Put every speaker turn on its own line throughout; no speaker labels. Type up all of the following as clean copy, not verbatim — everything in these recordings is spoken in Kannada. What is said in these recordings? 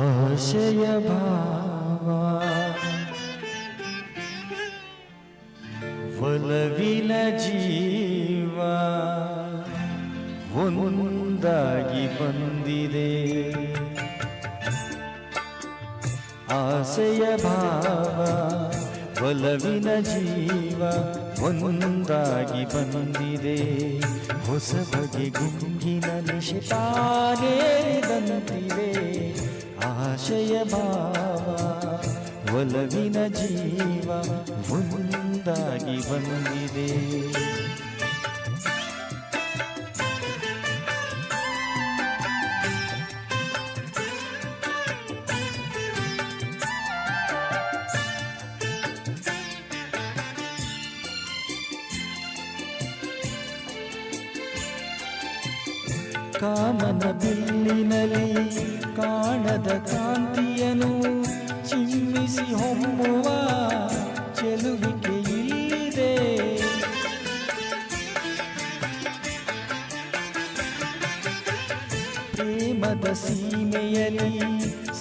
ಆಶಯ ಭಾವ ಒಲವಿನ ಜೀವ ಒಂದಾಗಿ ಬಂದಿದೆ. ಆಸೆಯ ಭಾವ ಒಲವಿನ ಜೀವ ಒಂದಾಗಿ ಬಂದಿದೆ. ಹೊಸ ಬಗೆ ಗುಂಗಿನ ನಿಶಿತಾನೇರಿದಂತಿದೆ. ಆಶಯ ಭಾವ ಒಲವಿನ ಜೀವ ಒಂದಾಗಿ ಬಂದಿದೆ. ಕಾಮನ ಬಿಲ್ಲಿನಲ್ಲಿ ಕಾಣದ ಕಾಂತಿಯನು ಚಿಮ್ಮಿಸಿ ಹೊಮ್ಮುವ ಚೆಲುವಿಕೆ ಇಲ್ಲಿದೆ. ಪ್ರೇಮದ ಸೀಮೆಯಲ್ಲಿ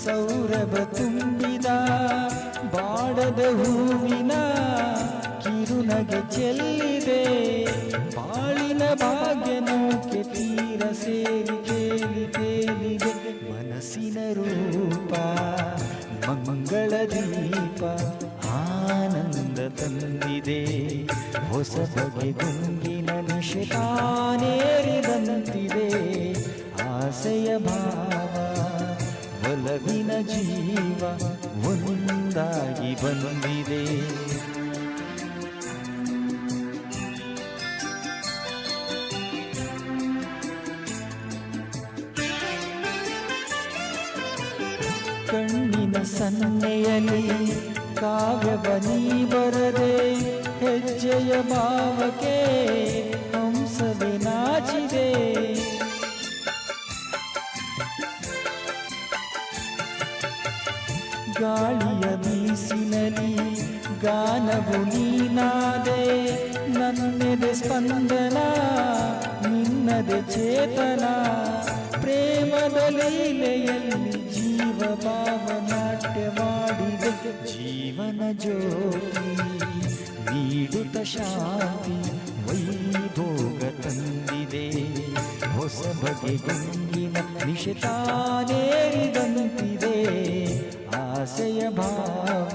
ಸೌರಭ ತುಂಬಿದ ಬಾಡದ ಹೂವಿನ ಕಿರುನಗೆ ಚೆಲ್ಲಿದೆ. ಬಾಳಿನ ಭಾಗ್ಯ ನೌಕೆ ತೀರ ಸೇರಿ ತೇಲಿ ತೇಲಿದೆ. ಮನಸ್ಸಿನ ರೂಪ ಮಂಗಳ ದೀಪ ಆನಂದ ತಂದಿದೆ. ಹೊಸ ಬಗೆ ಗುಂಗಿನ ನಿಶಿತಾನೇರಿದಂತಿದೆ. ಆಸೆಯ ಭಾವ ಒಲವಿನ ಜೀವ ಒಂದಾಗಿ ಬಂದಿದೆ. ಕಣ್ಣಿನ ಸನ್ನೆಯಲ್ಲಿ ಕಾವ್ಯವನಿ ಬರದೆ ಹೆಜ್ಜೆಯ ಭಾವಕ್ಕೆ ಹಂಸವೇ ನಾಚಿದೆ. ಗಾಳಿಯ ಬೀಸಿನಲ್ಲಿ ಗಾನವು ನೀನಾದೆ. ನನ್ನೆದೆ ಸ್ಪಂದನ ನಿನ್ನದೆ ಚೇತನ. ಪ್ರೇಮದ ಲೀಲೆಯಲ್ಲಿ ಜೀವ ಭಾವನಾಟ್ಯ ಮಾಡಿದೆ. ಜೀವನ ಜ್ಯೋತಿ ನೀಡುತ್ತ ಶಾಂತಿ ವೈಭೋಗ ತಂದಿದೆ. ಹೊಸ ಬಗೆ ಗುಂಗಿನ ನಿಶಿತಾನೇರಿದಂತಿದೆ. ಆಸೆಯ ಭಾವ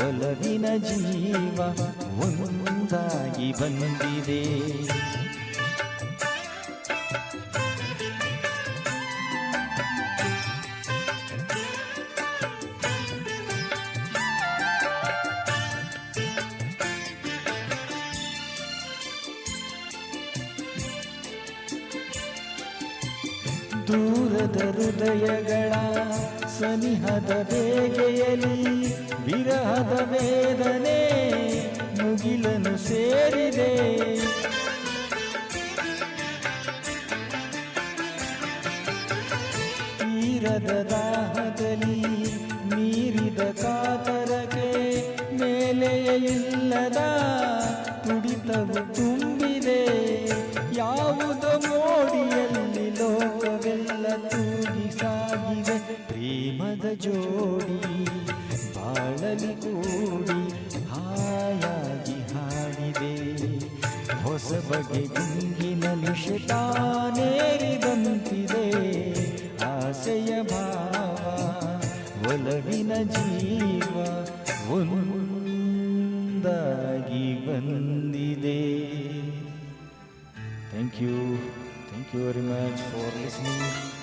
ಒಲವಿನ ಜೀವ ಒಂದಾಗಿ ಬಂದಿದೆ. ದೂರದ ಹೃದಯಗಳ ಸನಿಹದ ಬೇಗೆಯಲ್ಲಿ ವಿರಹದ ವೇದನೆ ಮುಗಿಲನ್ನು ಸೇರಿದೆ. ತೀರದ ದಾಹದಲ್ಲಿ ಮೀರಿದ ಕಾತರಕ್ಕೆ ಮೇಲೆಯ ಇಲ್ಲದ ತುಡಿತವು ತುಂಬಿದೆ. ಯಾವುದೋ ಮೋಡಿಯಲ್ಲಿ ಲೋಕವೆಲ್ಲ ತೂಗಿ ಸಾಗಿದೆ. ಪ್ರೇಮದ ಜೋಡಿ ಬಾಳಲಿ ಕೂಡಿ ಹಾಯಾಗಿ ಹಾಡಿದೆ. ಹೊಸ ಬಗೆ ಗುಂಗಿನ ನಿಶಿತಾನೇರಿದಂತಿದೆ. ಆಸೆಯ ಭಾವ ಒಲವಿನ ಜೀವ ಒಂದಾಗಿ ಬಂದಿದೆ. Thank you very much for listening.